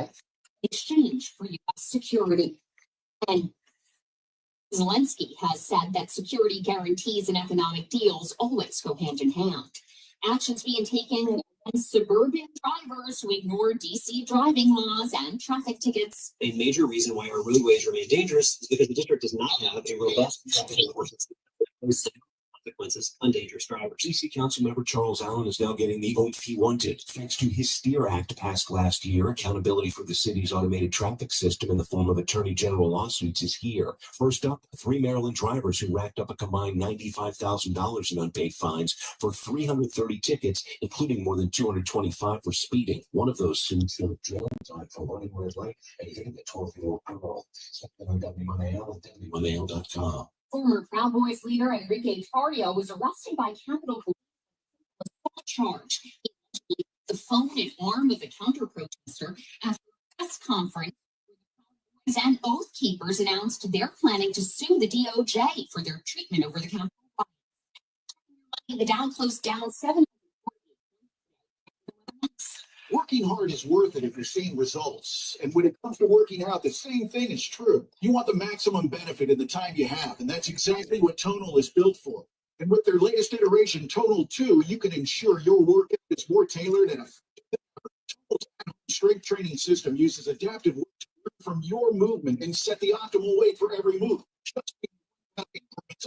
in exchange for U.S. security. And Zelensky has said that security guarantees and economic deals always go hand in hand. Actions being taken against suburban drivers who ignore D.C. driving laws and traffic tickets. A major reason why our roadways remain dangerous is because the district does not have a robust traffic enforcement system. Consequences on dangerous drivers. DC Councilmember Charles Allen is now getting the vote he wanted. Thanks to his STEER Act passed last year, accountability for the city's automated traffic system in the form of attorney general lawsuits is here. First up, 3 Maryland drivers who racked up a combined $95,000 in unpaid fines for 330 tickets, including more than 225 for speeding. One of those soon served jail time for running red light and hitting a 12-year-old girl. Something on WMAL and WMAL.com. Former Proud Boys leader Enrique Tarrio was arrested by Capitol Police on a charge. The phone and arm of a counter-protester after a press conference and Oath Keepers announced they're planning to sue the DOJ for their treatment over the Capitol. The Dow closed down 7. Working hard is worth it if you're seeing results. And when it comes to working out, the same thing is true. You want the maximum benefit in the time you have, and that's exactly what Tonal is built for. And with their latest iteration, Tonal 2, you can ensure your workout is more tailored and Tonal's strength training system uses adaptive work to learn from your movement and set the optimal weight for every move.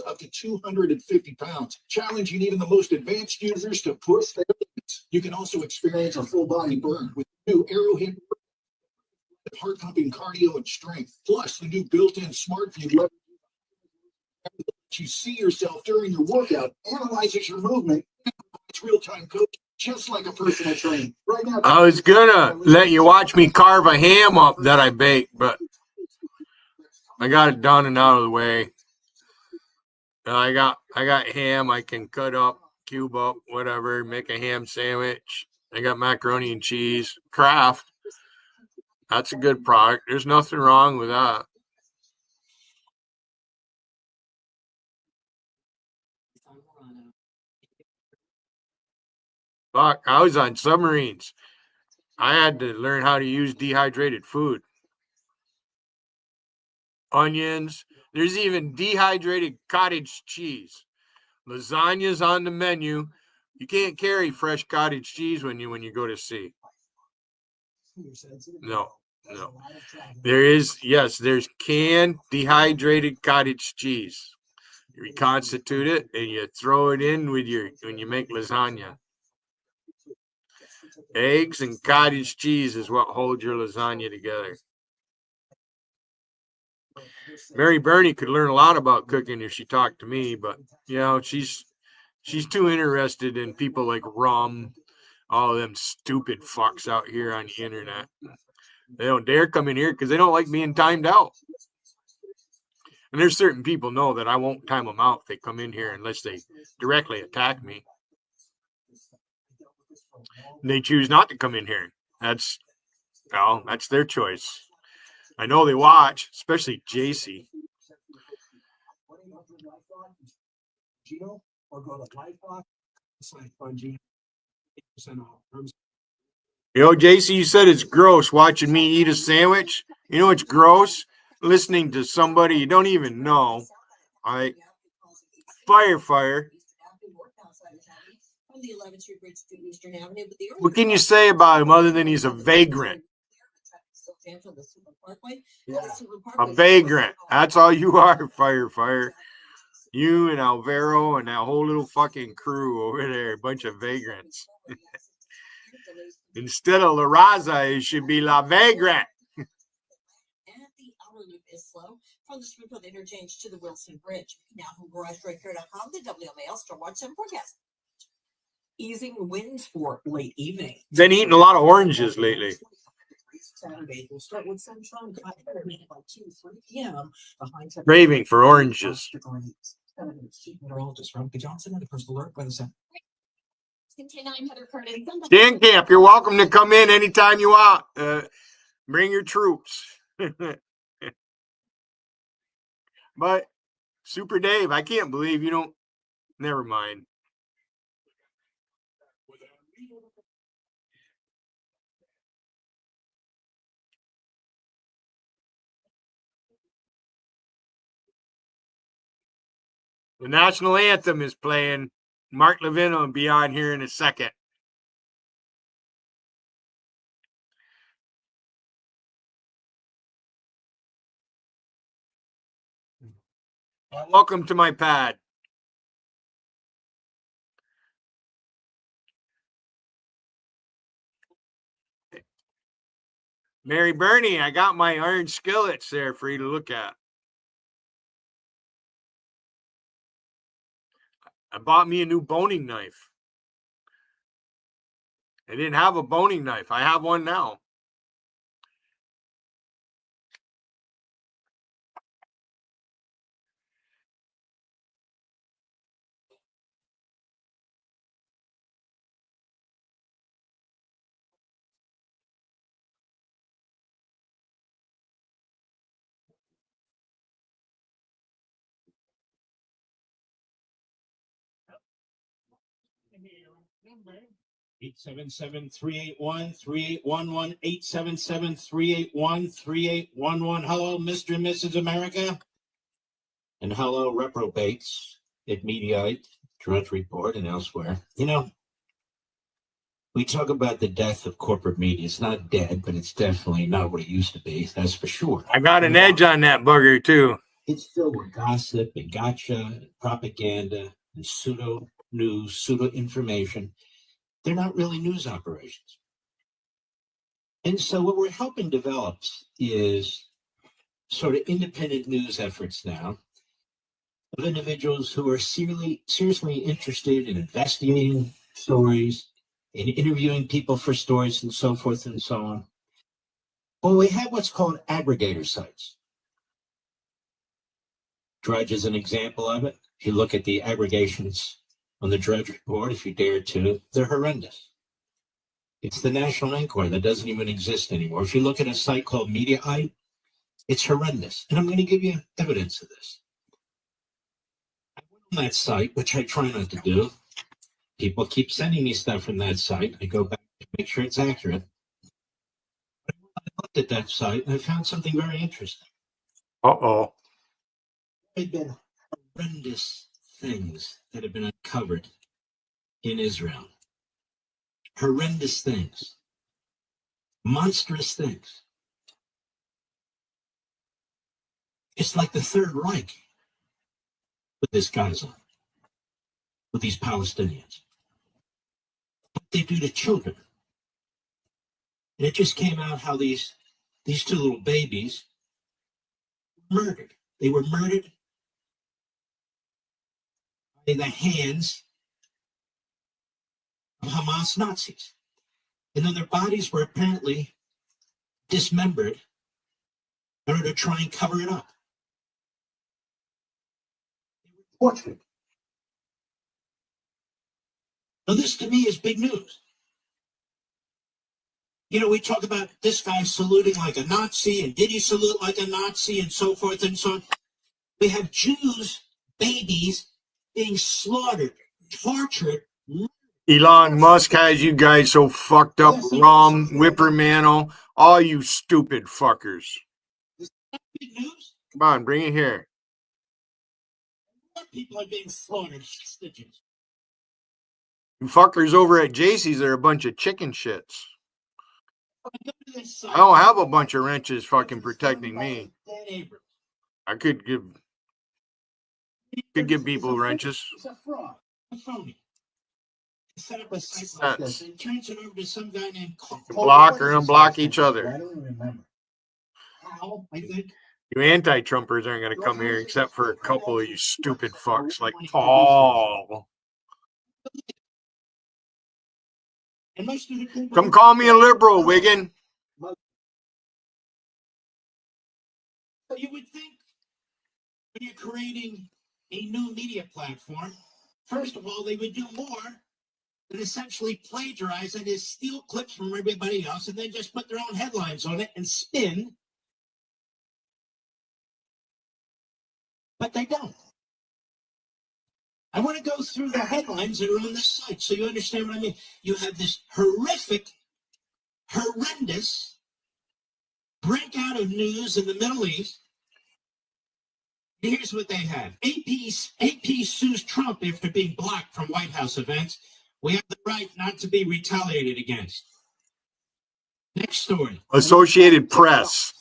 Up to 250 pounds, challenging even the most advanced users to push their limits. You can also experience a full body burn with new Arrowhead heart pumping cardio and strength. Plus, the new built-in smart view lets you see yourself during your workout, analyzes your movement, and provides real-time coaching, just like a personal trainer. Right now, I was gonna let you watch me carve a ham up that I baked, but I got it done and out of the way. I got ham I can cut up, cube up, whatever, make a ham sandwich. I got macaroni and cheese. Kraft. That's a good product. There's nothing wrong with that. Fuck, I was on submarines. I had to learn how to use dehydrated food. Onions. There's even dehydrated cottage cheese. Lasagna's on the menu. You can't carry fresh cottage cheese when you go to sea. No. There's canned dehydrated cottage cheese. You reconstitute it and you throw it in when you make lasagna. Eggs and cottage cheese is what holds your lasagna together. Mary Burney could learn a lot about cooking if she talked to me, but she's too interested in people like rum, all of them stupid fucks out here on the internet. They don't dare come in here because they don't like being timed out. And there's certain people know that I won't time them out if they come in here unless they directly attack me. And they choose not to come in here. That's their choice. I know they watch, especially JC. JC, you said it's gross watching me eat a sandwich. You know it's gross? Listening to somebody you don't even know. All right. Fire. What can you say about him other than he's a vagrant? A vagrant. That's all you are, fire. You and Alvaro and that whole little fucking crew over there, a bunch of vagrants. Instead of La Raza, it should be La Vagrant. And the outer loop is slow from the Springfield interchange to the Wilson Bridge. Now from GarageBreaker.com, the WMAL Storm Watch 7 forecast. Easing winds for late evening. Been eating a lot of oranges lately. Saturday will start with sunshine by 2-3 p.m. Raving for oranges. Meteorologist Veronica Johnson and the Coastal Alert Weather Center. Dan Camp, you're welcome to come in anytime you want. Bring your troops. But Super Dave, I can't believe you don't. Never mind. The national anthem is playing. Mark Levin will be on here in a second. Welcome to my pad. Mary Bernie, I got my iron skillets there for you to look at. I bought me a new boning knife. I didn't have a boning knife. I have one now. Eight 877-381-3811, 877-381-3811. Hello, Mr. and Mrs. America. And hello, reprobates at Mediaite, Drudge Report, and elsewhere. You know, we talk about the death of corporate media. It's not dead, but it's definitely not what it used to be. That's for sure. I got an edge on that bugger, too. It's filled with gossip and gotcha, and propaganda, and pseudo news, pseudo information. They're not really news operations. And so what we're helping develop is sort of independent news efforts now of individuals who are seriously interested in investigating stories, in interviewing people for stories, and so forth and so on. Well, we have what's called aggregator sites. Drudge is an example of it. If you look at the aggregations on the Drudge Report, if you dare to, they're horrendous. It's the National Enquirer that doesn't even exist anymore. If you look at a site called Mediaite, it's horrendous. And I'm going to give you evidence of this. I went on that site, which I try not to do. People keep sending me stuff from that site. I go back to make sure it's accurate. I looked at that site and I found something very interesting. Uh-oh. There have been horrendous things that have been uncovered in Israel. Horrendous things. Monstrous things. It's like the Third Reich with this Gaza, with these Palestinians. What they do to children. And it just came out how these two little babies were murdered. They were murdered by the hands of Hamas Nazis. And then their bodies were apparently dismembered in order to try and cover it up. They were tortured. Now, this to me is big news. You know, we talk about this guy saluting like a Nazi, and did he salute like a Nazi, and so forth and so on. We have Jews, babies, being slaughtered, tortured. Elon Musk has you guys so fucked up, Rom, Whippermantle, all you stupid fuckers. Big news. Come on, bring it here. People are being slaughtered, hostages. You fuckers over at JC's are a bunch of chicken shits. I don't have a bunch of wrenches fucking protecting me. I could give people wrenches. It's a fraud. A phony. Set up a site like this and turns it over to some guy named Block or unblock each other. I don't even remember. How, I think. You anti-Trumpers aren't going to come here except for a couple of you stupid fucks like Paul. Come call me a liberal, Wiggin. You would think when you're creating a new media platform, first of all, they would do more than essentially plagiarize and just steal clips from everybody else and then just put their own headlines on it and spin. But they don't. I want to go through the headlines that are on this site so you understand what I mean. You have this horrific, horrendous breakout of news in the Middle East Here's what they have. AP sues Trump after being blocked from White House events. We have the right not to be retaliated against. Next story. Associated Press.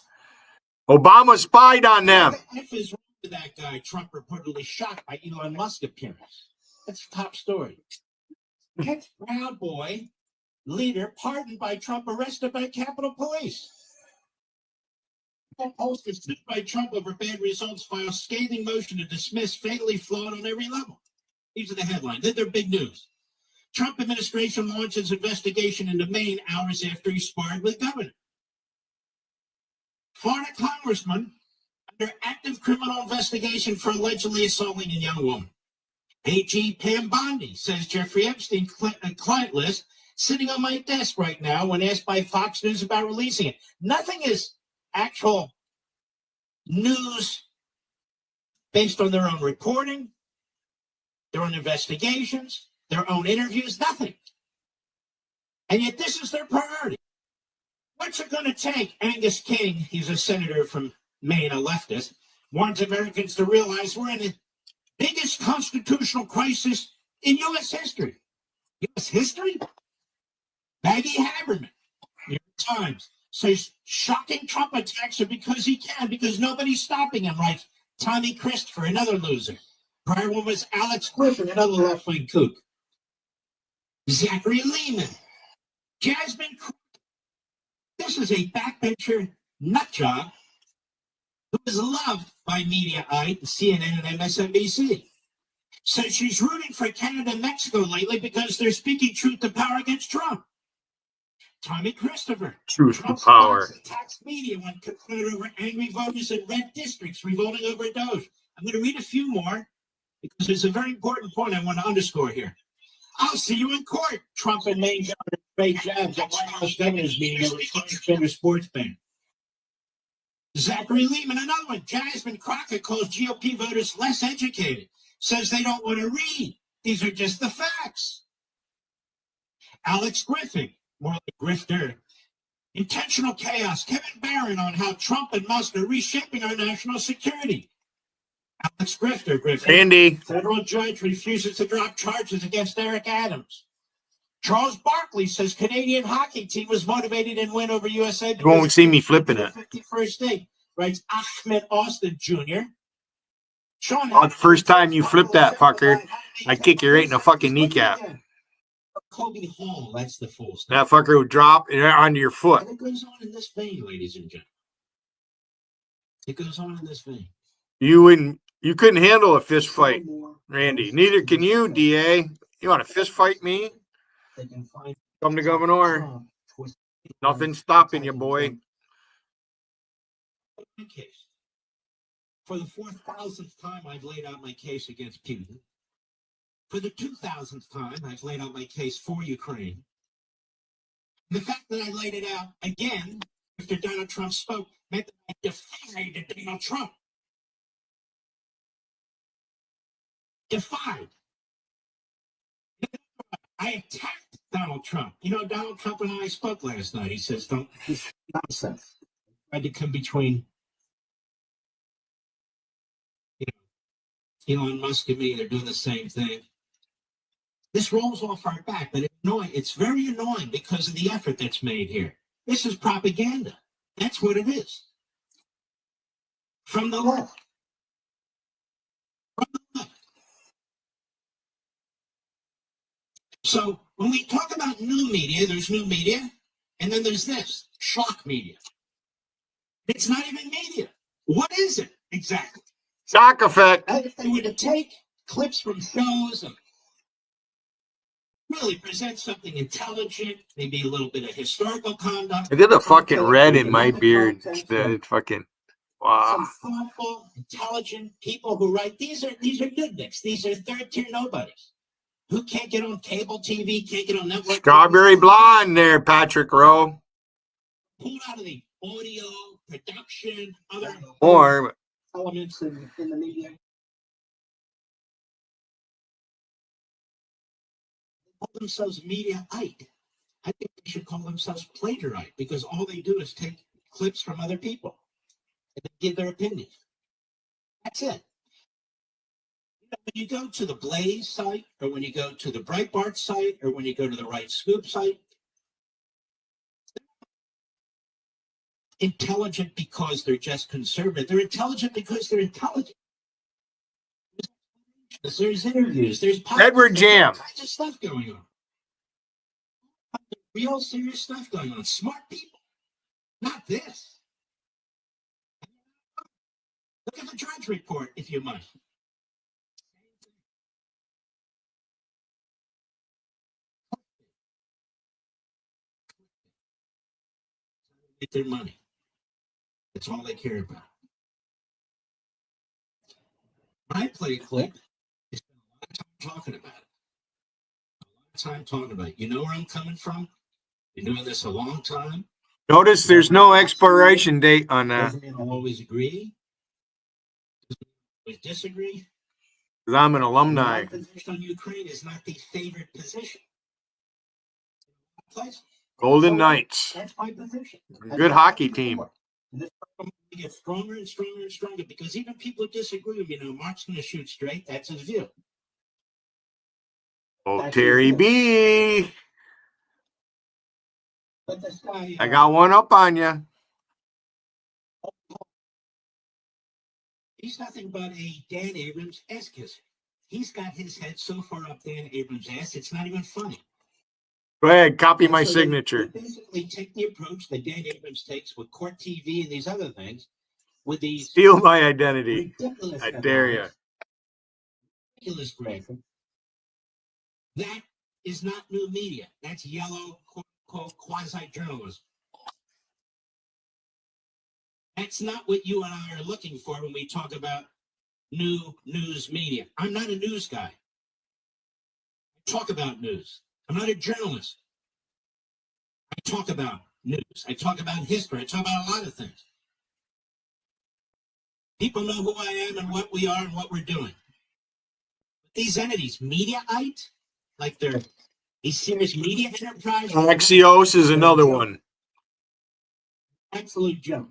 Obama spied on them. What the F is wrong with that guy? Trump reportedly shocked by Elon Musk appearance. That's the top story. Ex-Proud Boy leader pardoned by Trump, arrested by Capitol Police. Pollsters sued by Trump over bad results file scathing motion to dismiss, fatally flawed on every level. These are the headlines. They're big news. Trump administration launches investigation into Maine hours after he sparred with governor. Florida congressman under active criminal investigation for allegedly assaulting a young woman. AG Pam Bondi says Jeffrey Epstein client list sitting on my desk right now when asked by Fox News about releasing it. Nothing is actual news based on their own reporting, their own investigations, their own interviews, nothing. And yet this is their priority. What's it going to take? Angus King, he's a senator from Maine, a leftist, wants Americans to realize we're in the biggest constitutional crisis in U.S. history. U.S. history? Maggie Haberman, New York Times, says shocking Trump attacks are because he can, because nobody's stopping him, writes Tommy Christopher, another loser. Prior one was Alex Griffin, another left-wing kook. Zachary Lehman, Jasmine Crockett. This is a backbencher nutjob who is loved by Mediaite, CNN, and MSNBC. Says she's rooting for Canada and Mexico lately because they're speaking truth to power against Trump. Tommy Christopher. Truth to power. Attacks media when confronted over angry voters in red districts revolting over Doge. I'm going to read a few more because there's a very important point I want to underscore here. I'll see you in court. Trump and Maine governor trade jabs at White House governor's meeting over transgender sports ban. Zachary Lehman, another one. Jasmine Crockett calls GOP voters less educated. Says they don't want to read. These are just the facts. Alex Griffin, more like grifter. Intentional chaos. Kevin Barron on how Trump and Musk are reshaping our national security. Alex Griffin. Andy. Federal judge refuses to drop charges against Eric Adams. Charles Barkley says Canadian hockey team was motivated and win over USA. You won't see me flipping it. 51st day, writes Ahmed Austin Jr. Sean, Oh, the first time you flip that fucker, I kick you right in the fucking kneecap. Kobe Hall, that's the full stuff. That fucker would drop onto your foot. And it goes on in this vein, ladies and gentlemen. It goes on in this vein. You couldn't handle a fist fight, Randy. Neither can you, DA. You want to fist fight me? Come to Governor. Nothing's stopping you, boy. For the 4,000th time, I've laid out my case against Putin. For the 2,000th time, I've laid out my case for Ukraine. The fact that I laid it out again after Donald Trump spoke meant that I defied Donald Trump. Defied. I attacked Donald Trump. You know, Donald Trump and I spoke last night. He says, don't, nonsense. I tried to come between Elon Musk and me. They're doing the same thing. This rolls off our back, but it's annoying. It's very annoying because of the effort that's made here. This is propaganda. That's what it is. From the left. From the left. So when we talk about new media, there's new media, and then there's this, shock media. It's not even media. What is it exactly? Shock effect. If they were to take clips from shows and really present something intelligent, maybe a little bit of historical conduct. I did a fucking red in my beard. It's fucking wow. Some thoughtful, intelligent people who write. These are nudniks. These are third-tier nobodies who can't get on cable TV, can't get on network. Strawberry blonde there, Patrick Rowe. Pulled out of the audio production, other Or elements in the media. Call themselves Mediaite. I think they should call themselves Plagiarite because all they do is take clips from other people and give their opinion. That's it. When you go to the Blaze site, or when you go to the Breitbart site, or when you go to the Right Scoop site, intelligent because they're just conservative. They're intelligent because they're intelligent. There's interviews. There's Edward Jam. all kinds of stuff going on. Real serious stuff going on. Smart people. Not this. Look at the Drudge Report, if you might. Get their money. That's all they care about. When I play a clip, I spend a lot of time talking about it. A lot of time talking about it. You know where I'm coming from? Been doing this a long time. Notice there's no expiration date on that. Doesn't mean I'll always agree. Doesn't mean I'll always disagree. Because I'm an alumni. My position on Ukraine is not the favorite position. Golden Knights. That's my position. Good hockey team. And this problem gets stronger and stronger and stronger because even people who disagree with me, Mark's going to shoot straight. That's his view. Oh, That's Terry his view. B. But this guy, I got one up on you. he's nothing but a Dan Abrams ass kisser. He's got his head so far up Dan Abrams' ass, it's not even funny. Go ahead, copy And my so signature. They basically take the approach that Dan Abrams takes with Court TV and these other things, with these Steal my identity. ridiculous I dare you. ridiculous graphic. That is not new media. That's yellow, quote, quasi-journalism. That's not what you and I are looking for when we talk about new news media. I'm not a news guy. I talk about news. I'm not a journalist. I talk about news. I talk about history. I talk about a lot of things. People know who I am and what we are and what we're doing. These entities, Mediaite, like they're a serious media enterprise. Axios is another one. Absolute joke.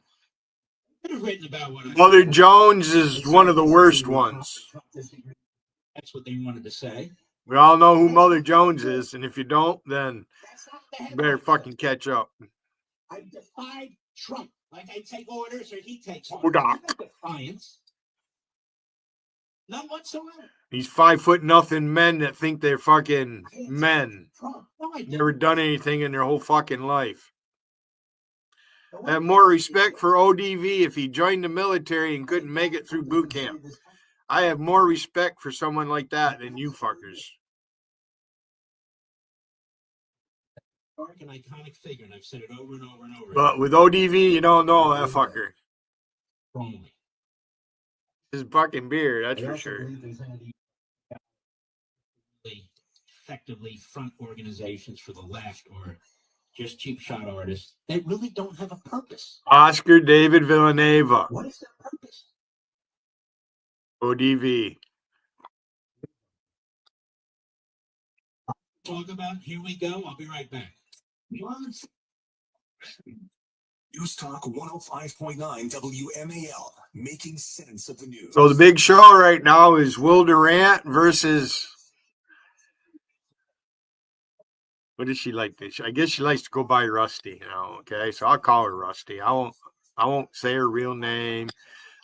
I could have written about what I Mother Jones is one of the worst ones. That's what they wanted to say. We all know who Mother Jones is, and if you don't, then That's not the you headline. better fucking catch up. I defied Trump. Like I take orders or he takes Oh, orders. Doc. There's no defiance. None whatsoever. These 5'0" men that think they're fucking men. Trump. No, I didn't. Never done anything in their whole fucking life. I have more respect for ODV if he joined the military and couldn't make it through boot camp. I have more respect for someone like that than you fuckers. Dark and iconic figure, and I've said it over and over and over. But with ODV, you don't know that fucker. Strongly. His fucking beard, that's I for also sure. believe there's any effectively front organizations for the left or just cheap shot artists that really don't have a purpose. Oscar David Villanueva, What is their purpose? ODV. Talk about, here we go. I'll be right back. News Talk 105.9 WMAL, making sense of the news. So the big show right now is Will Durant versus. What does she like this? I guess she likes to go by Rusty, okay? So I'll call her Rusty. I won't say her real name.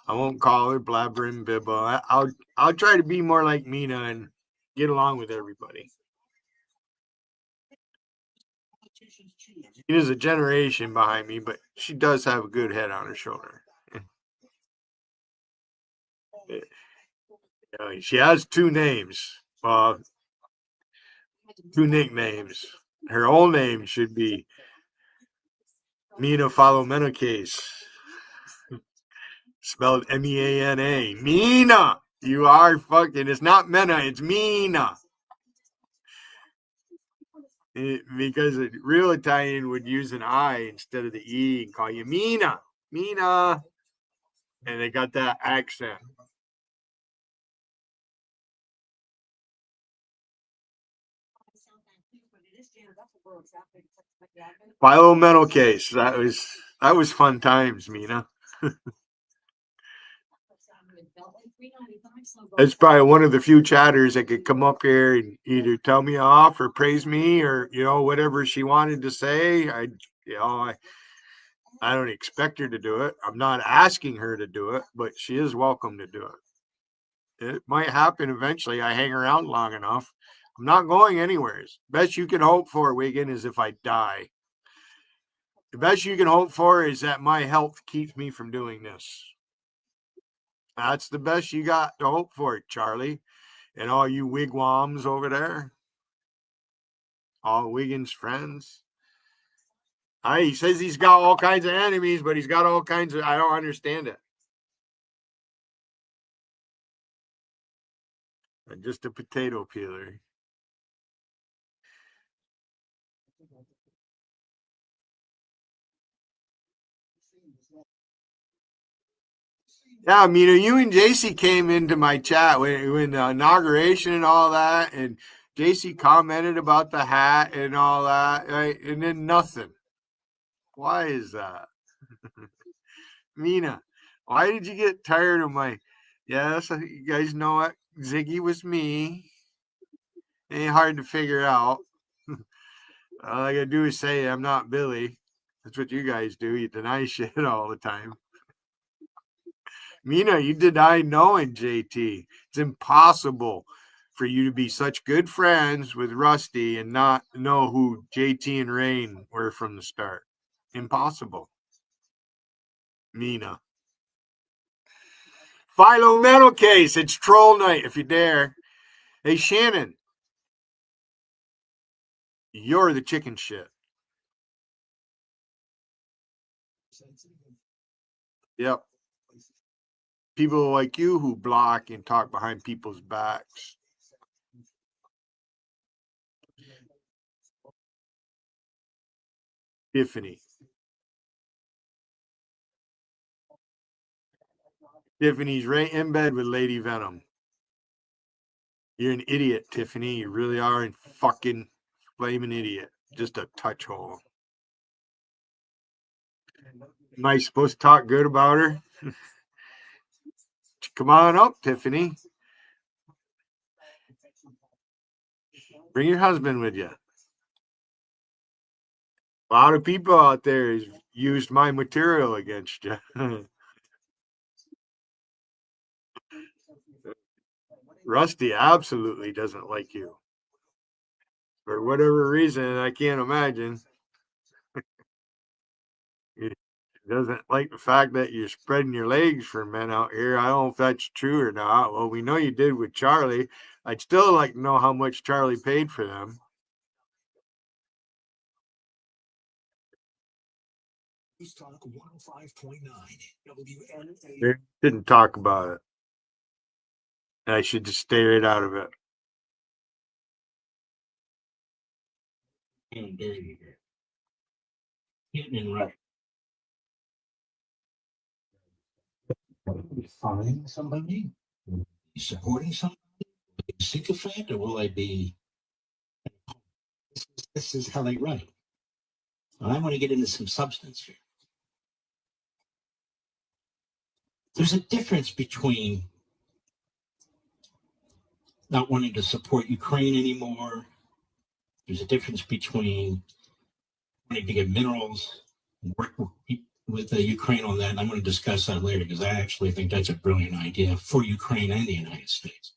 I won't call her Blabbering Bibba. I'll try to be more like Mina and get along with everybody. She is a generation behind me, but she does have a good head on her shoulder. She has two names. Two nicknames. Her old name should be Mina Falomenakes. Spelled M-E-A-N-A. Mina! You are fucking, it's not Mena, it's Mina. Because a real Italian would use an I instead of the E and call you Mina. Mina. And they got that accent. Philomeno-case. That was fun times, Mina. It's probably one of the few chatters that could come up here and either tell me off or praise me or, whatever she wanted to say. I don't expect her to do it. I'm not asking her to do it, but she is welcome to do it. It might happen eventually. I hang around long enough. I'm not going anywhere. Best you can hope for, Wigan, is if I die. The best you can hope for is that my health keeps me from doing this. That's the best you got to hope for, Charlie. And all you wigwams over there. All Wigan's friends. He says he's got all kinds of enemies, but he's got all kinds of... I don't understand it. I'm just a potato peeler. Yeah, you and JC came into my chat when the inauguration and all that, and JC commented about the hat and all that, right? And then nothing. Why is that? Mina, why did you get tired of my... Yes, you guys know it. Ziggy was me. It ain't hard to figure out. All I gotta do is say I'm not Billy. That's what you guys do. You deny shit all the time. Mina, you deny knowing JT. It's impossible for you to be such good friends with Rusty and not know who JT and Rain were from the start. Impossible. Mina. Philo Metal Case. It's troll night if you dare. Hey, Shannon. You're the chicken shit. Yep. People like you who block and talk behind people's backs. Tiffany. Tiffany's right in bed with Lady Venom. You're an idiot, Tiffany. You really are a fucking flaming idiot. Just a touch hole. Am I supposed to talk good about her? Come on up, Tiffany. Bring your husband with you. A lot of people out there has used my material against you. Rusty absolutely doesn't like you. For whatever reason, I can't imagine. He doesn't like the fact that you're spreading your legs for men out here. I don't know if that's true or not. Well, we know you did with Charlie. I'd still like to know how much Charlie paid for them. News Talk 105.9 WMAL. They didn't talk about it. I should just stay right out of it. And dirty here. Hitting and right. Find somebody? Supporting somebody? A sycophant, or will I be? This is how they run it. Well, I want to get into some substance here. There's a difference between not wanting to support Ukraine anymore. There's a difference between wanting to get minerals, work with Ukraine on that. And I'm going to discuss that later because I actually think that's a brilliant idea for Ukraine and the United States.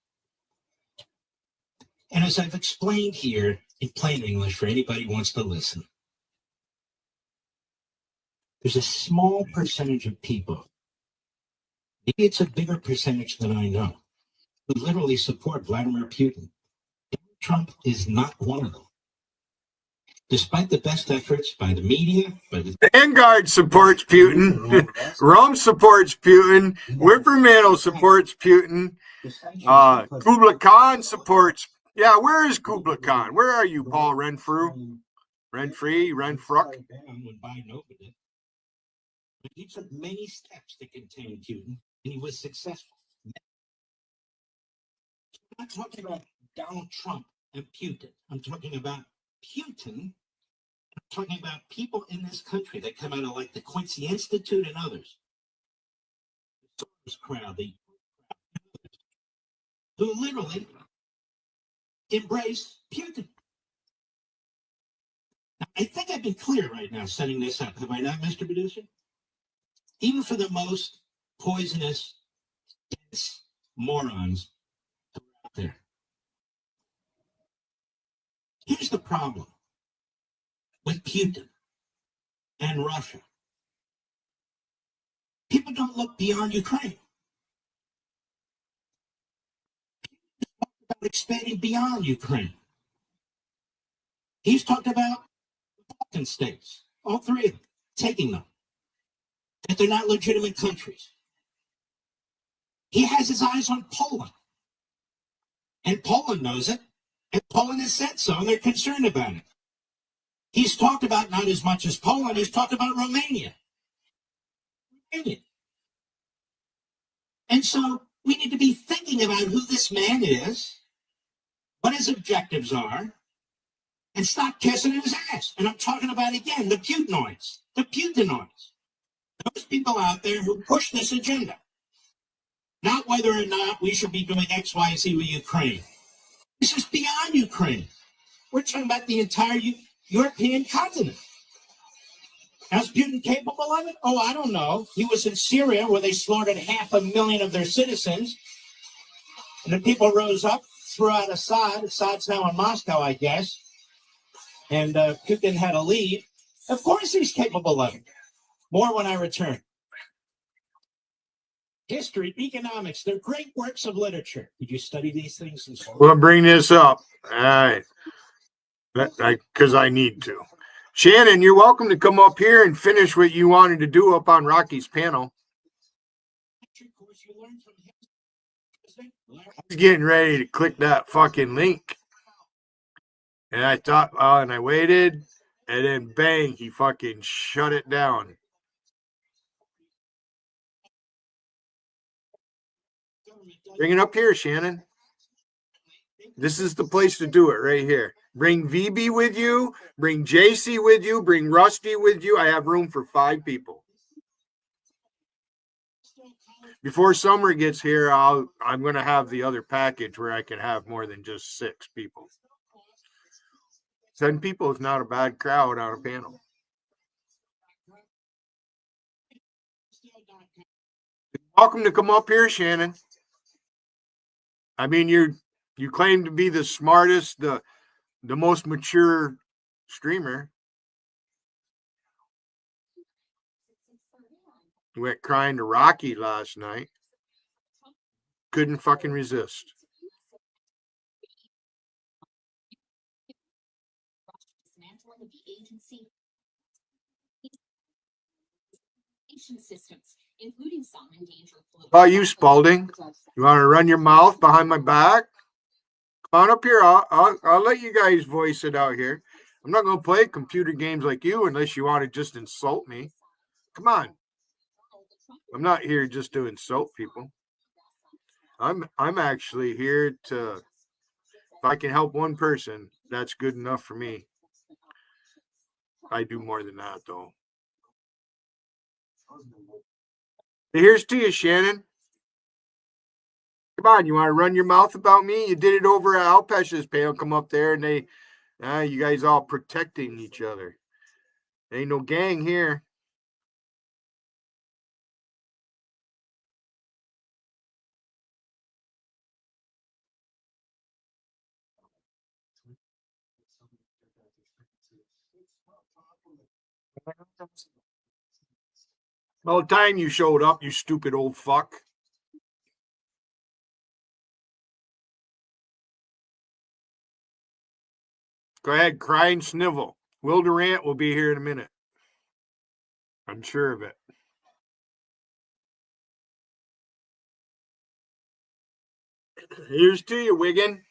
And as I've explained here in plain English for anybody who wants to listen, there's a small percentage of people, maybe it's a bigger percentage than I know, who literally support Vladimir Putin. Donald Trump is not one of them. Despite the best efforts by the media, by the Vanguard supports Putin. Rome supports Putin. Whippermantle supports Putin. Kubla Khan supports. Yeah, where is Kubla Khan? Where are you, Paul Renfrew? Renfruck? But he took many steps to contain Putin, and he was successful. I'm not talking about Donald Trump and Putin. I'm talking about Putin. I'm talking about people in this country that come out of like the Quincy Institute and others. The Soros crowd, the who literally embrace Putin. Now, I think I've been clear right now setting this up, have I not, Mr. Producer? Even for the most poisonous, dense morons out there. Here's the problem with Putin and Russia. People don't look beyond Ukraine. About expanding beyond Ukraine. He's talked about the Balkan states, all three of them, taking them, that they're not legitimate countries. He has his eyes on Poland. And Poland knows it. And Poland has said so, and they're concerned about it. He's talked about not as much as Poland, he's talked about Romania. And so we need to be thinking about who this man is, what his objectives are, and stop kissing his ass. And I'm talking about, again, the Putinoids. The Putinoids. Those people out there who push this agenda. Not whether or not we should be doing X, Y, Z with Ukraine. This is beyond Ukraine. We're talking about the entire European continent. Is Putin capable of it? Oh, I don't know. He was in Syria where they slaughtered 500,000 of their citizens. And the people rose up, threw out Assad. Assad's now in Moscow, I guess. And Putin had to leave. Of course he's capable of it. More when I return. History, economics, they're great works of literature. Did you study these things in school? We'll bring this up. All right. Because I need to. Shannon, you're welcome to come up here and finish what you wanted to do up on Rocky's panel. I was getting ready to click that fucking link. And I thought, and I waited, and then bang, he fucking shut it down. Bring it up here, Shannon. This is the place to do it right here. Bring VB with you, bring JC with you, bring Rusty with you. I have room for 5 people. Before summer gets here, I'm going to have the other package where I can have more than just 6 people. 10 people is not a bad crowd on a panel. Welcome to come up here, Shannon. I mean, you claim to be the smartest, the most mature streamer. You went crying to Rocky last night. Couldn't fucking resist. Systems, including some endangered. How are you, Spalding? You want to run your mouth behind my back? Come on up here. I'll let you guys voice it out here. I'm not going to play computer games like you unless you want to just insult me. Come on. I'm not here just to insult people. I'm actually here to, if I can help one person, that's good enough for me. I do more than that, though. Here's to you, Shannon. Come on, you want to run your mouth about me? You did it over at Alpesh's panel. Come up there, and you guys all protecting each other. Ain't no gang here. About time you showed up, you stupid old fuck. Go ahead, cry and snivel. Will Durant will be here in a minute. I'm sure of it. Here's to you, Wiggin.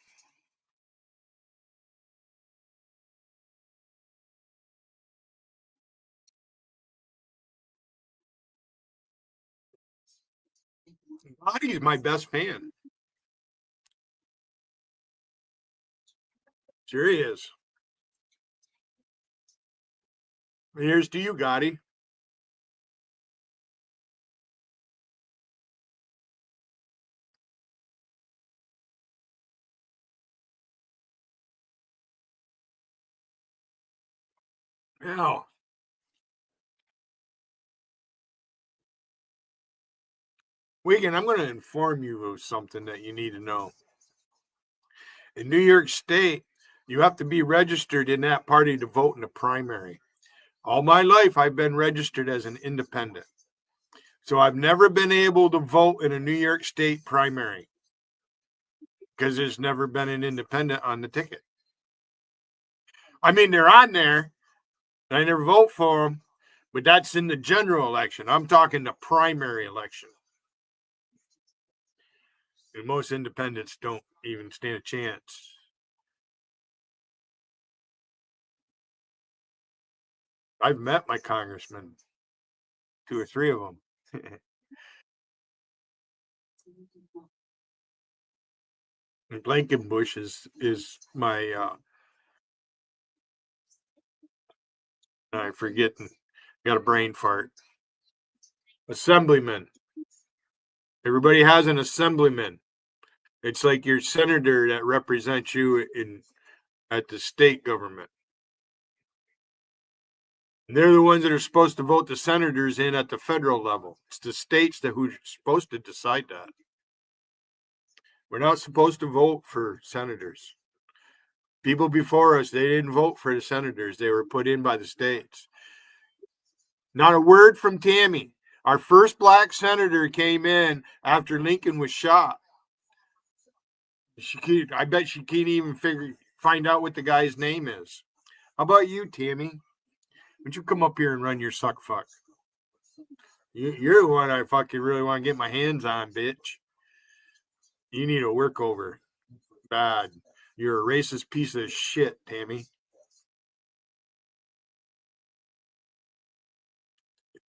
He's my best fan. Sure he is. Here's to you, Gotti. Yeah. Wigan, I'm going to inform you of something that you need to know. In New York State, you have to be registered in that party to vote in the primary. All my life, I've been registered as an independent. So I've never been able to vote in a New York State primary because there's never been an independent on the ticket. I mean, they're on there. I never vote for them, but that's in the general election. I'm talking the primary election. And most independents don't even stand a chance. I've met my congressmen, 2 or 3 of them. And Blankenbush is my I forget, got a brain fart. Assemblyman. Everybody has an assemblyman. It's like your senator that represents you at the state government. And they're the ones that are supposed to vote the senators in at the federal level. It's the states who's supposed to decide that. We're not supposed to vote for senators. People before us, they didn't vote for the senators. They were put in by the states. Not a word from Tammy. Our first black senator came in after Lincoln was shot. I bet she can't even find out what the guy's name is. How about you, Tammy? Why don't you come up here and run your suck fuck? You're the one I fucking really want to get my hands on, bitch. You need a workover. Bad. You're a racist piece of shit, Tammy.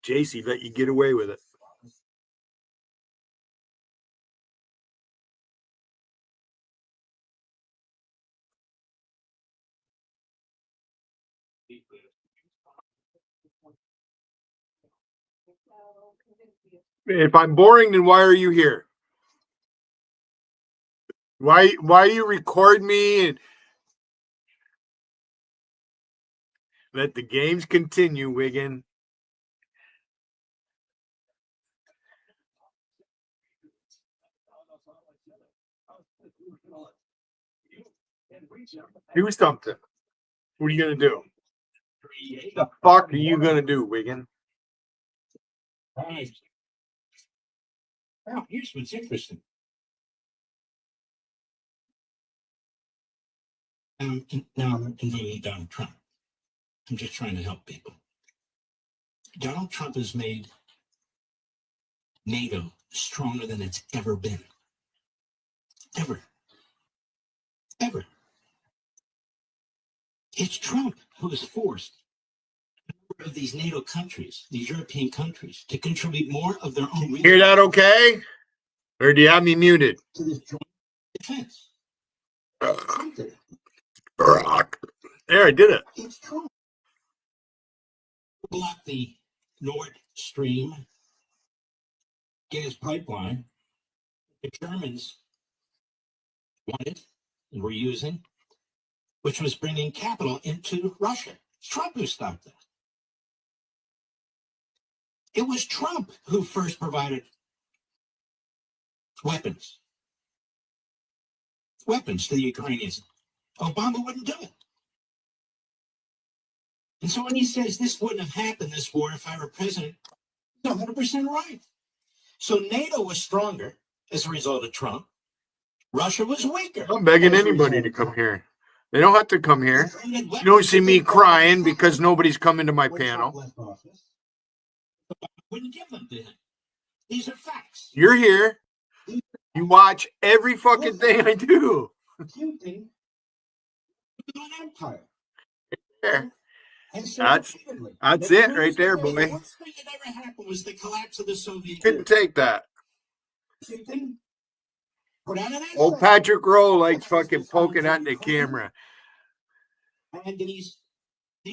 JC let you get away with it. If I'm boring, then why are you here? Why you record me and let the games continue, Wigan? Do something. What are you gonna do? The fuck are you gonna do, Wigan? Right. Well, here's what's interesting. Now I'm invoking Donald Trump. I'm just trying to help people. Donald Trump has made NATO stronger than it's ever been. Ever. It's Trump who has forced a number of these NATO countries, these European countries, to contribute more of their own. Hear that okay? Or do you have me muted? To this joint defense. There, I did it. It's Trump. Block the Nord Stream gas pipeline. The Germans wanted and were using, which was bringing capital into Russia. It's Trump who stopped that. It was Trump who first provided weapons to the Ukrainians. Obama wouldn't do it. And so when he says this wouldn't have happened, this war, if I were president, he's 100% right. So NATO was stronger as a result of Trump. Russia was weaker. I'm begging anybody to come here. They don't have to come here. You don't see me crying because nobody's coming to my panel. Wouldn't give them to him. These are facts. You're here. You watch every fucking thing I do. Putin an empire. There. And so That's it right there, boy. The worst thing that ever happened was the collapse of the Soviet Couldn't Union. take that. Putin put out an answer. Old Patrick Rowe likes fucking poking at the camera. And these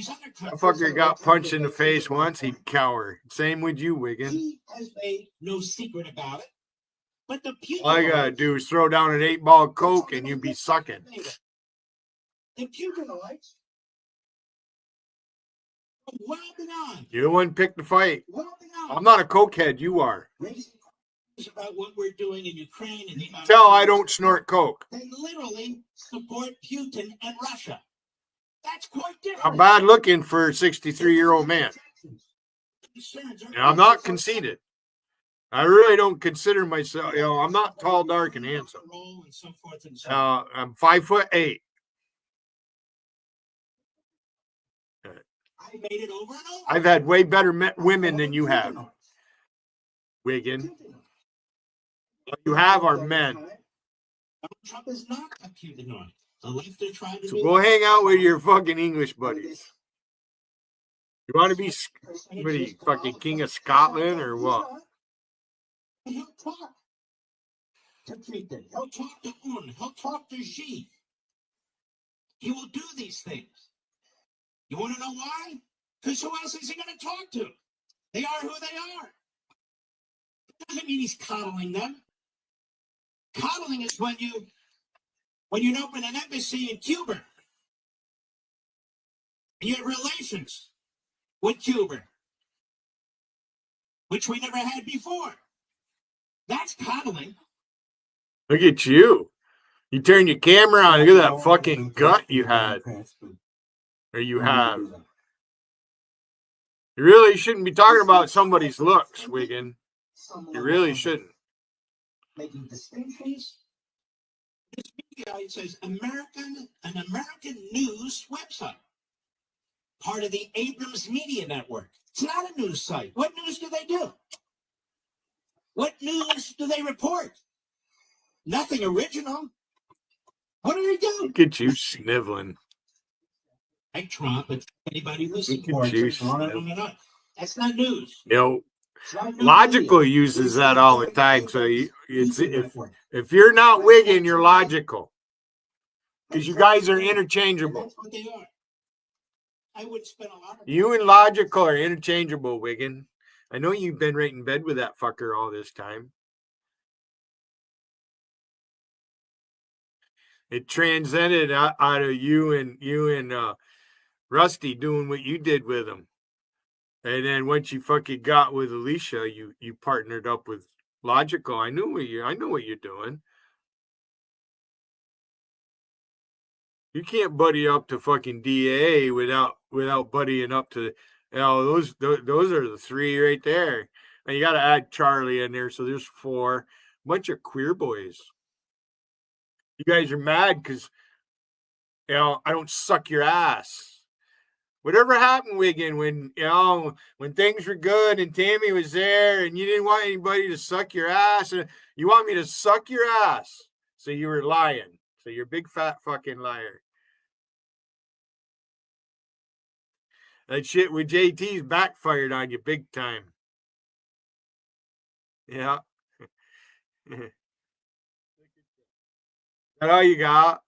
other That countries fucker got punched in the face once, he'd cower. Same with you, Wigan. He has made no secret about it. But the Putin All I gotta do is throw down an 8-ball Coke and you'd be sucking. The Putinites Well beyond. You're the one picked the fight. Well beyond. I'm not a cokehead. You are. Raising questions about what we're doing in Ukraine and the amount Tell of I don't snort coke. They literally support Putin and Russia. That's quite different. I'm bad looking for a 63-year-old man. And I'm not conceited. I really don't consider myself, I'm not tall, dark, and handsome. I'm 5'8". I made it over and over. I've had way better women than you have, Wiggin. What you have are men. Trump is not a Putinoid. The left are trying to So go hang out with your fucking English buddies. You want to be what are you, fucking King of Scotland or what? He'll talk to Putin. He'll talk to Un. He'll talk to Xi. He will do these things. You want to know why? Because who else is he going to talk to? They are who they are. It doesn't mean he's coddling them. Coddling is when you open an embassy in Cuba and you have relations with Cuba, which we never had before. That's coddling. Look at you. You turn your camera on. Look at that fucking gut you had. Or you have. You really shouldn't be talking about somebody's looks, Wiggin. You really shouldn't. Making distinctions. This media, it says an American news website. Part of the Abrams Media Network. It's not a news site. What news do they do? What news do they report? Nothing original. What do they do? Look at you sniveling. Like Trump, but anybody who Look supports at you it, on. That's not news. Logical uses that all the time. So if you're not Wiggin, you're logical. Because you guys are interchangeable. That's what they are. I would spend a lot of You and logical are interchangeable, Wiggin. I know you've been right in bed with that fucker all this time. It transcended out of you and Rusty doing what you did with him. And then once you fucking got with Alicia, you partnered up with Logical. I know what you're doing. You can't buddy up to fucking DA without buddying up to those are the three right there. And you got to add Charlie in there, so there's 4. Bunch of queer boys. You guys are mad because I don't suck your ass. Whatever happened, Wiggin, when things were good and Tammy was there and you didn't want anybody to suck your ass, and you want me to suck your ass. So you were lying. So you're a big fat fucking liar. That shit with JT's backfired on you big time. Yeah. Is that all you got?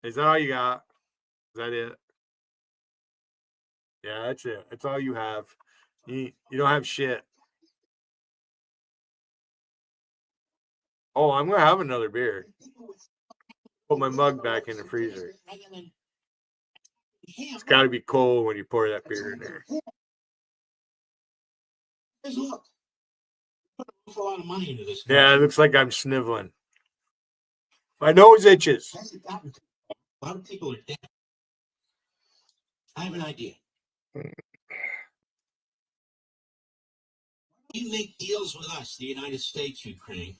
Is that all you got? Is that it? Yeah, that's it. That's all you have. You don't have shit. Oh, I'm going to have another beer. Put my mug back in the freezer. It's got to be cold when you pour that beer in there. look. Put an awful lot of money into this. Yeah, it looks like I'm sniveling. My nose itches. A lot of people are dead. I have an idea. You make deals with us, the United States, Ukraine,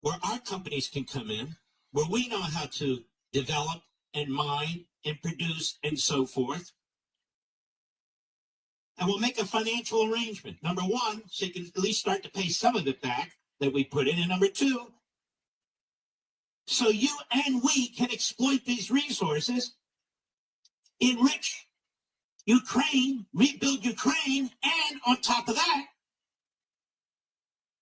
where our companies can come in, where we know how to develop and mine and produce and so forth. And we'll make a financial arrangement. Number one, so you can at least start to pay some of it back that we put in. And number two, so you and we can exploit these resources, enrich Ukraine, rebuild Ukraine, and on top of that,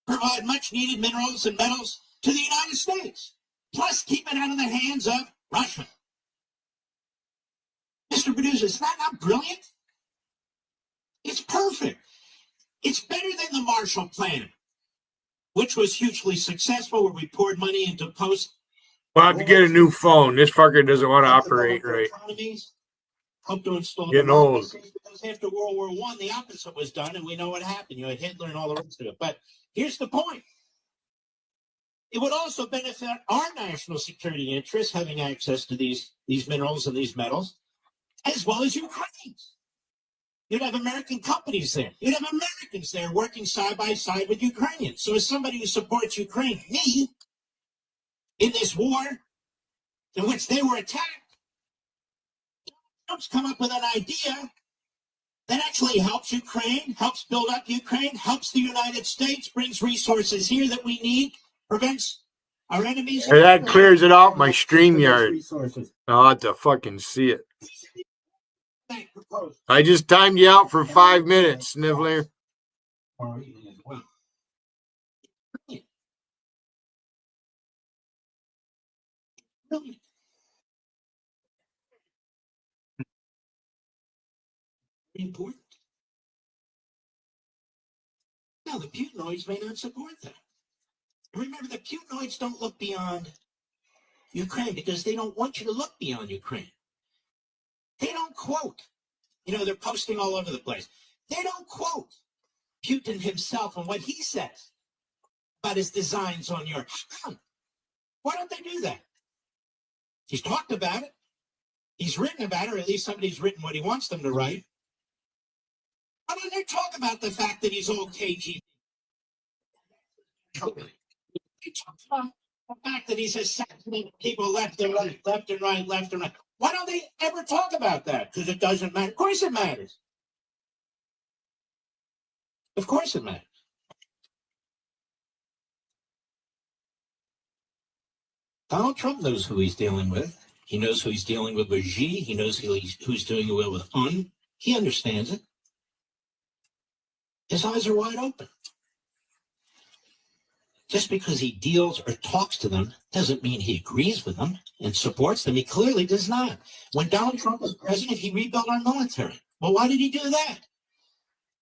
provide much needed minerals and metals to the United States, plus keep it out of the hands of Russia. Mr. Producer, is that not brilliant? It's perfect. It's better than the Marshall Plan, which was hugely successful, where we poured money into post. We'll have to get a new phone. This fucker doesn't want to operate right. Economies. helped to install Getting old. democracy, because after World War I, the opposite was done, and we know what happened. You had Hitler and all the rest of it. But here's the point. It would also benefit our national security interests, having access to these minerals and these metals, as well as Ukraine's. You'd have American companies there. You'd have Americans there working side by side with Ukrainians. So as somebody who supports Ukraine, me, in this war in which they were attacked, Trump's come up with an idea that actually helps Ukraine, helps build up Ukraine, helps the United States, brings resources here that we need, prevents our enemies. Hey, that clears it out my StreamYard. I'll have to fucking see it. I just timed you out for 5 minutes, Sniffler. Important. Now, the Putinoids may not support that. Remember, the Putinoids don't look beyond Ukraine because they don't want you to look beyond Ukraine. They don't quote. You know, they're posting all over the place. They don't quote Putin himself and what he says about his designs on Europe. How come? Why don't they do that? He's talked about it. He's written about it, or at least somebody's written what he wants them to write. Why don't they talk about the fact that he's old KGB? They talk about the fact that he's assassinated people left and right, left and right, left and right. Why don't they ever talk about that? Because it doesn't matter. Of course it matters. Of course it matters. Donald Trump knows who he's dealing with. He knows who he's dealing with Xi. He knows who's doing it with Un. He understands it. His eyes are wide open. Just because he deals or talks to them doesn't mean he agrees with them and supports them. He clearly does not. When Donald Trump was president, he rebuilt our military. Well, why did he do that?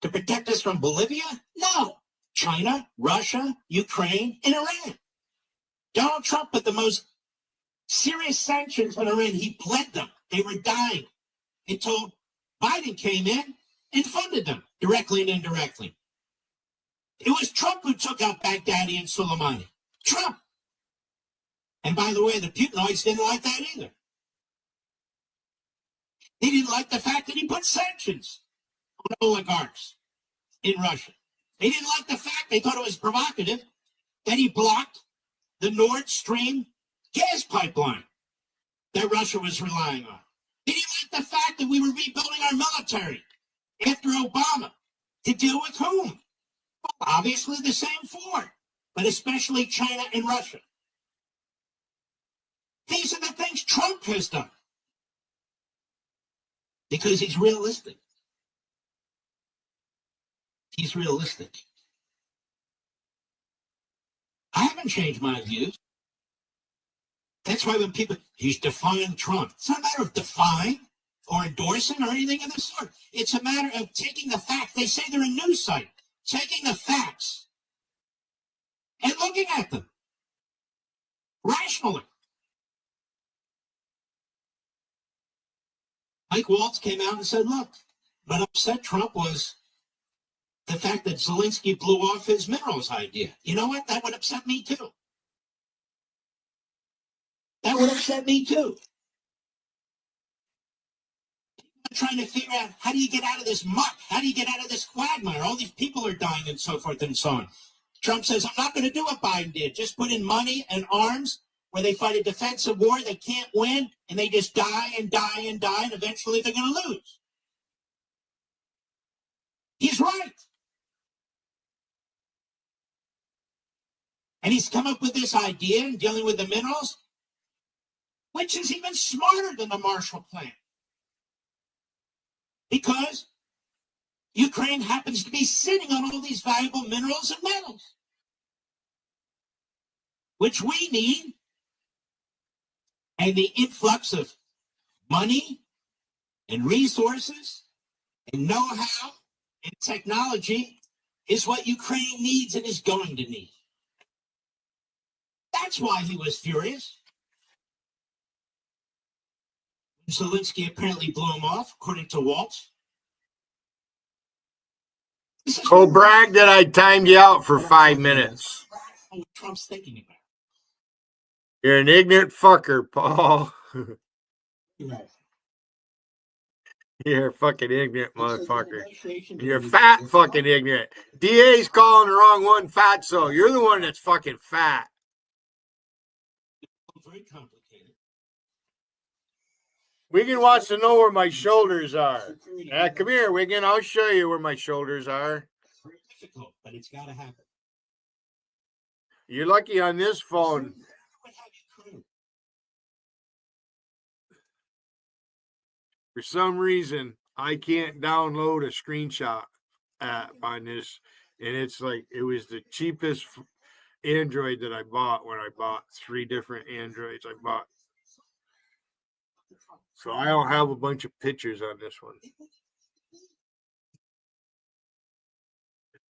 To protect us from Bolivia? No. China, Russia, Ukraine, and Iran. Donald Trump put the most serious sanctions on Iran. He bled them. They were dying until Biden came in and funded them directly and indirectly. It was Trump who took out Baghdadi and Soleimani. Trump. And by the way, the Putinoids didn't like that either. They didn't like the fact that he put sanctions on oligarchs in Russia. They didn't like the fact, they thought it was provocative, that he blocked the Nord Stream gas pipeline that Russia was relying on. They didn't like the fact that we were rebuilding our military after Obama. To deal with whom? Obviously the same four, but especially China and Russia. These are the things Trump has done because he's realistic. He's realistic. I haven't changed my views. That's why when people, he's defying Trump. It's not a matter of defying or endorsing or anything of the sort. It's a matter of taking the facts. They say they're a news site. Taking the facts and looking at them rationally. Mike Waltz came out and said, look, what upset Trump was the fact that Zelensky blew off his minerals idea. You know what? That would upset me too. That would upset me too. I'm trying to figure out, how do you get out of this muck? How do you get out of this quagmire? All these people are dying and so forth and so on. Trump says, I'm not going to do what Biden did. Just put in money and arms where they fight a defensive war they can't win, and they just die and die and die, and eventually they're going to lose. He's right. And he's come up with this idea in dealing with the minerals, which is even smarter than the Marshall Plan. Because Ukraine happens to be sitting on all these valuable minerals and metals, which we need. And the influx of money and resources and know-how and technology is what Ukraine needs and is going to need. That's why he was furious. Zelensky apparently blew him off, according to Walt. Oh, brag that I timed you out for 5 minutes. What Trump's thinking about. You're an ignorant fucker, Paul. Right. You're a fucking ignorant motherfucker. You're fat fucking ignorant. DA's calling the wrong one fat, so you're the one that's fucking fat. Very complicated. Wiggin wants to know where my shoulders are. Come here, Wiggin. I'll show you where my shoulders are. Very difficult, but it's got to happen. You're lucky on this phone. For some reason, I can't download a screenshot app on this. And it's like, it was the cheapest Android that I bought when I bought 3 different Androids I bought. So I don't have a bunch of pictures on this one.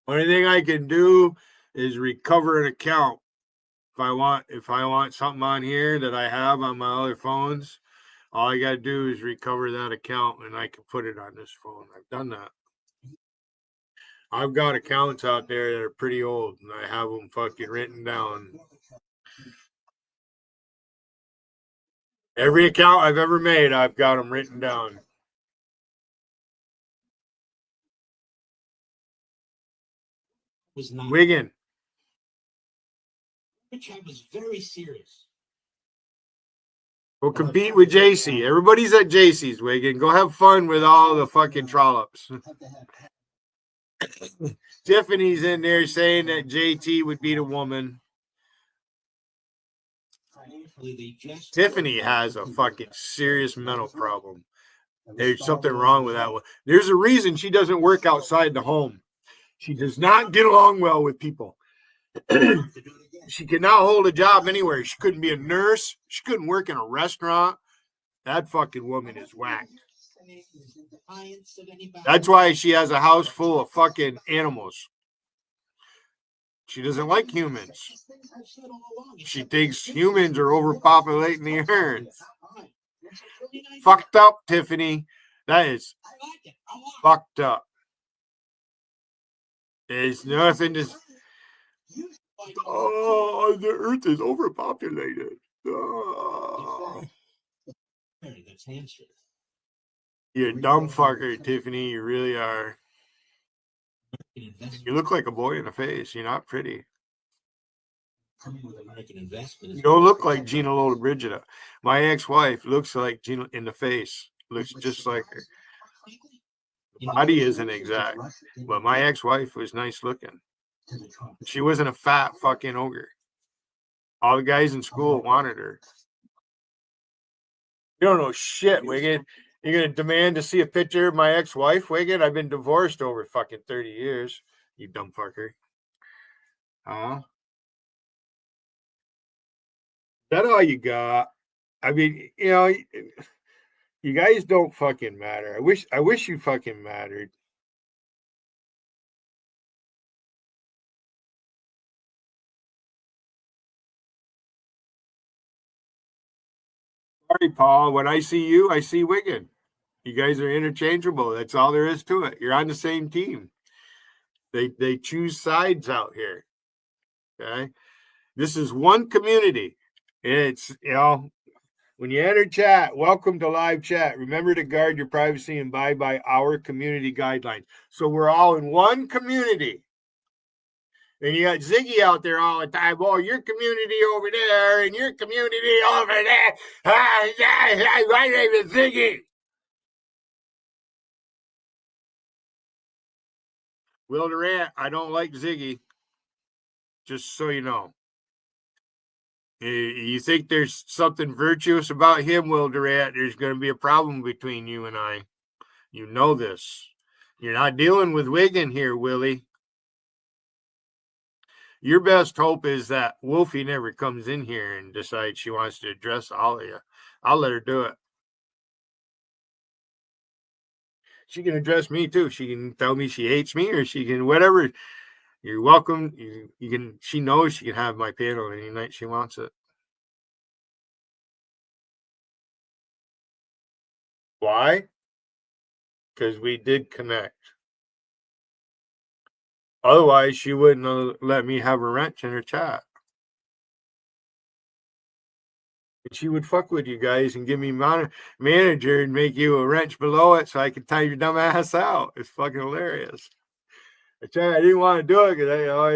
Only thing I can do is recover an account. If I want something on here that I have on my other phones, all I gotta do is recover that account and I can put it on this phone. I've done that. I've got accounts out there that are pretty old and I have them fucking written down. Every account I've ever made, I've got them written down. Was not. Wiggin. Richard was very serious. Go compete with JC. Everybody's at JC's, Wiggin. Go have fun with all the fucking trollops. Tiffany's in there saying that JT would beat a woman. Tiffany has a fucking serious mental problem. There's something wrong with that one. There's a reason she doesn't work outside the home. She does not get along well with people. She cannot hold a job anywhere. She couldn't be a nurse. She couldn't work in a restaurant. That fucking woman is whacked. That's why she has a house full of fucking animals. She doesn't like humans. She thinks humans are overpopulating the earth. Fucked up, Tiffany. That is fucked up. There's nothing to... Oh, the earth is overpopulated. Oh. You're a dumb fucker, Tiffany. You really are. You look like a boy in the face. You're not pretty. You don't look like Gina Lollobrigida. My ex-wife looks like Gina in the face. Looks just like her. The body isn't exact, but my ex-wife was nice looking. She wasn't a fat fucking ogre. All the guys in school wanted her. You don't know shit, Wiggin. You're going to demand to see a picture of my ex-wife, Wiggin? I've been divorced over fucking 30 years, you dumb fucker. Huh? Is that all you got? I mean, you know, you guys don't fucking matter. I wish you fucking mattered. Sorry, Paul. When I see you, I see Wiggin. You guys are interchangeable. That's all there is to it. You're on the same team. They choose sides out here. Okay. This is one community. It's, you know, when you enter chat, welcome to live chat. Remember to guard your privacy and abide by our community guidelines. So we're all in one community. And you got Ziggy out there all the time. Oh, your community over there and your community over there. My name is Ziggy. Will Durant, I don't like Ziggy. Just so you know. You think there's something virtuous about him, Will Durant, there's going to be a problem between you and I. You know this. You're not dealing with Wiggin here, Willie. Your best hope is that Wolfie never comes in here and decides she wants to address all of you. I'll let her do it. She can address me too. She can tell me she hates me, or she can whatever. You're welcome. You can. She knows she can have my panel any night she wants it. Why? Because we did connect. Otherwise, she wouldn't have let me have a wrench in her chat. And she would fuck with you guys and give me manager and make you a wrench below it so I could tie your dumb ass out. It's fucking hilarious. I didn't want to do it because I know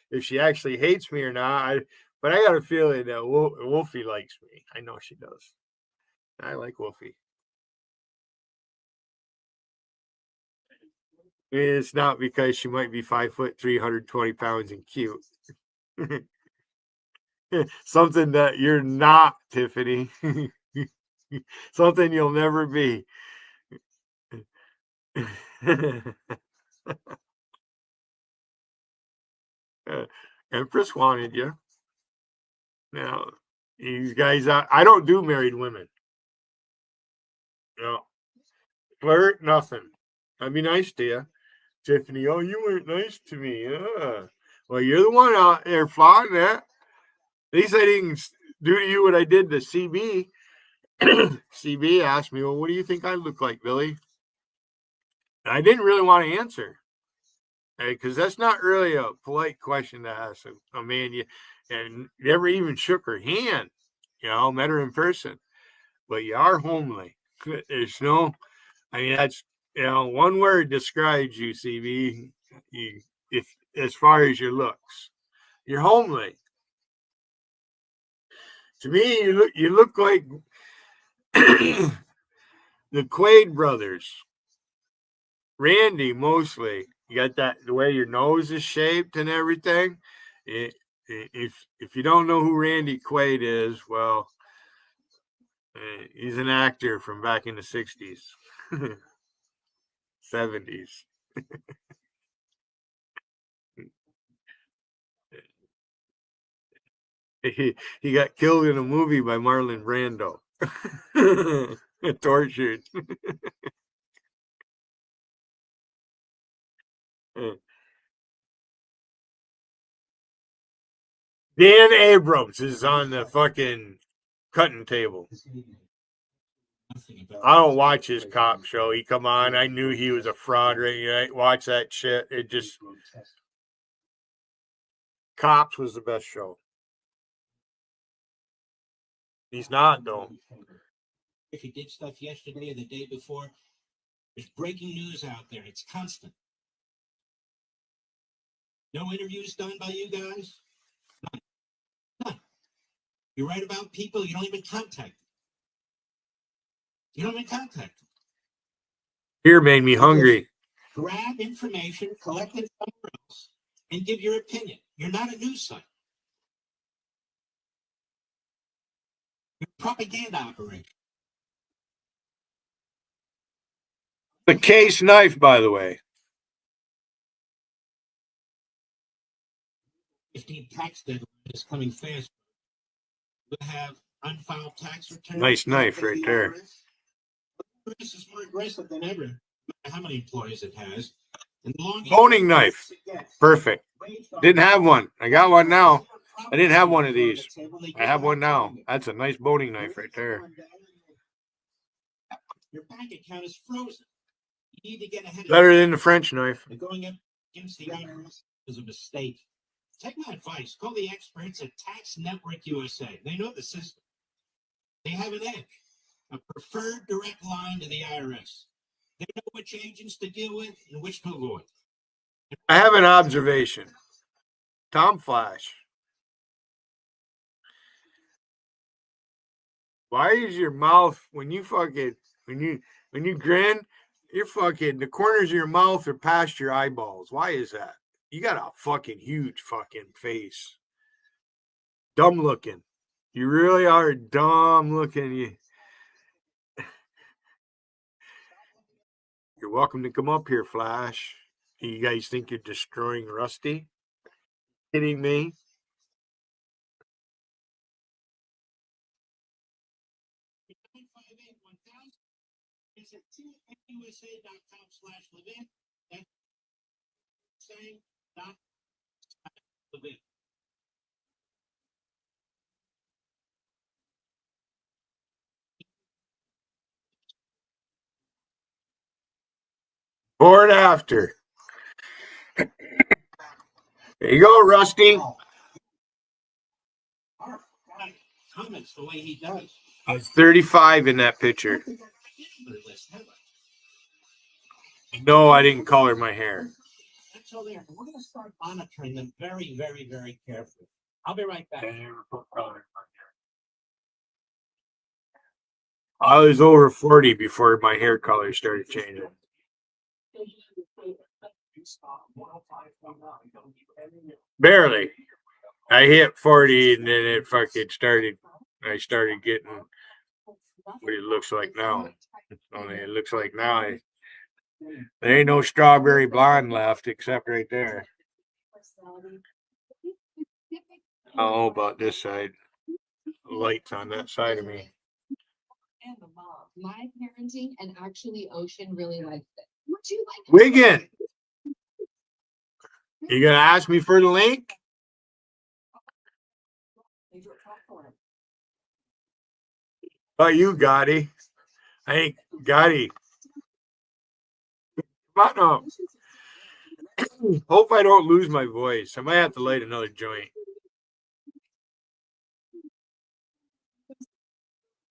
if she actually hates me or not. But I got a feeling that Wolfie likes me. I know she does. I like Wolfie. It's not because she might be 5 foot, 320 pounds, and cute. Something that you're not, Tiffany. Something you'll never be. Empress wanted you. Now, these guys, I don't do married women. No. Flirt, nothing. I'd be nice to you. Tiffany, oh, you weren't nice to me. Well, you're the one out there flaunting that. At least I didn't do to you what I did to CB. CB asked me, well, what do you think I look like, Billy? And I didn't really want to answer. Because that's not really a polite question to ask a man. And never even shook her hand. Met her in person. But you are homely. There's no, that's, one word describes you, CB. If as far as your looks, you're homely. To me, you look like the Quaid brothers. Randy, mostly. You got that the way your nose is shaped and everything. If you don't know who Randy Quaid is, well, he's an actor from back in the 60s, 70s. He got killed in a movie by Marlon Brando. Tortured. Dan Abrams is on the fucking cutting table. I don't watch his cop show. He come on. I knew he was a fraud. Right? Watch that shit. It just Cops was the best show. He's not though. If he did stuff yesterday or the day before, there's breaking news out there. It's constant. No interviews done by you guys? None. You write about people you don't even contact. Fear made me hungry. Grab information, collect it somewhere else, and give your opinion. You're not a news site. You're a propaganda operation. The case knife, by the way. 15 tax deadline is coming fast. We'll have unfiled tax returns. Nice knife right there. This is more aggressive than ever. No matter how many employees it has. And Boning knife. Perfect. Didn't have one. I got one now. I didn't have one of these. I have one now. That's a nice boning knife right there. Your bank account is frozen. You need to get ahead. Better than the French knife. Going up against the IRS is a mistake. Take my advice. Call the experts at Tax Network USA. They know the system. They have an edge, a preferred direct line to the IRS. They know which agents to deal with and which to avoid. I have an observation. Tom Flash. Why is your mouth when you grin, you're fucking the corners of your mouth are past your eyeballs? Why is that? You got a fucking huge fucking face. Dumb looking. You really are dumb looking. You're welcome to come up here, Flash. You guys think you're destroying Rusty? Kidding me? Visit TNUSA.com/Levin. That's saying.Levin. Before and after. There you go, Rusty. Comments the way he does. I was 35 in that picture. No, I didn't color my hair. That's all there. We're going to start monitoring them very, very, very carefully. I'll be right back. I was over 40 before my hair color started changing. Barely. I hit 40 and then it fucking started. I started getting what it looks like now. Only it looks like now there ain't no strawberry blonde left except right there. I don't know about this side. Lights on that side of me. My parenting and actually Ocean really liked it. Would you like Wiggin, you gonna ask me for the link? Oh, you Gotti. Hey, Gotti. Come on up. Hope I don't lose my voice. I might have to light another joint.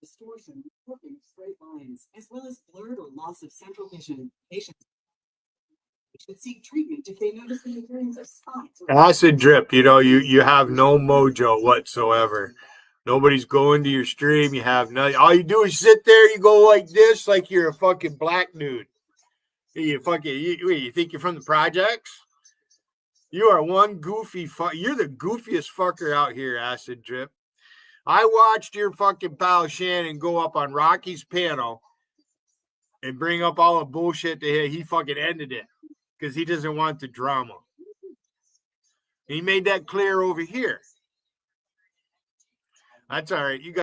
Distortion, warping of straight lines, as well as blurred or loss of central vision. Patients should seek treatment if they notice the appearance of spots. Acid drip, you have no mojo whatsoever. Nobody's going to your stream. You have nothing. All you do is sit there. You go like this, like you're a fucking black dude. You think you're from the projects? You are one goofy fuck. You're the goofiest fucker out here, Acid Drip. I watched your fucking pal Shannon go up on Rocky's panel and bring up all the bullshit to him. He fucking ended it because he doesn't want the drama. He made that clear over here. That's all right. You got.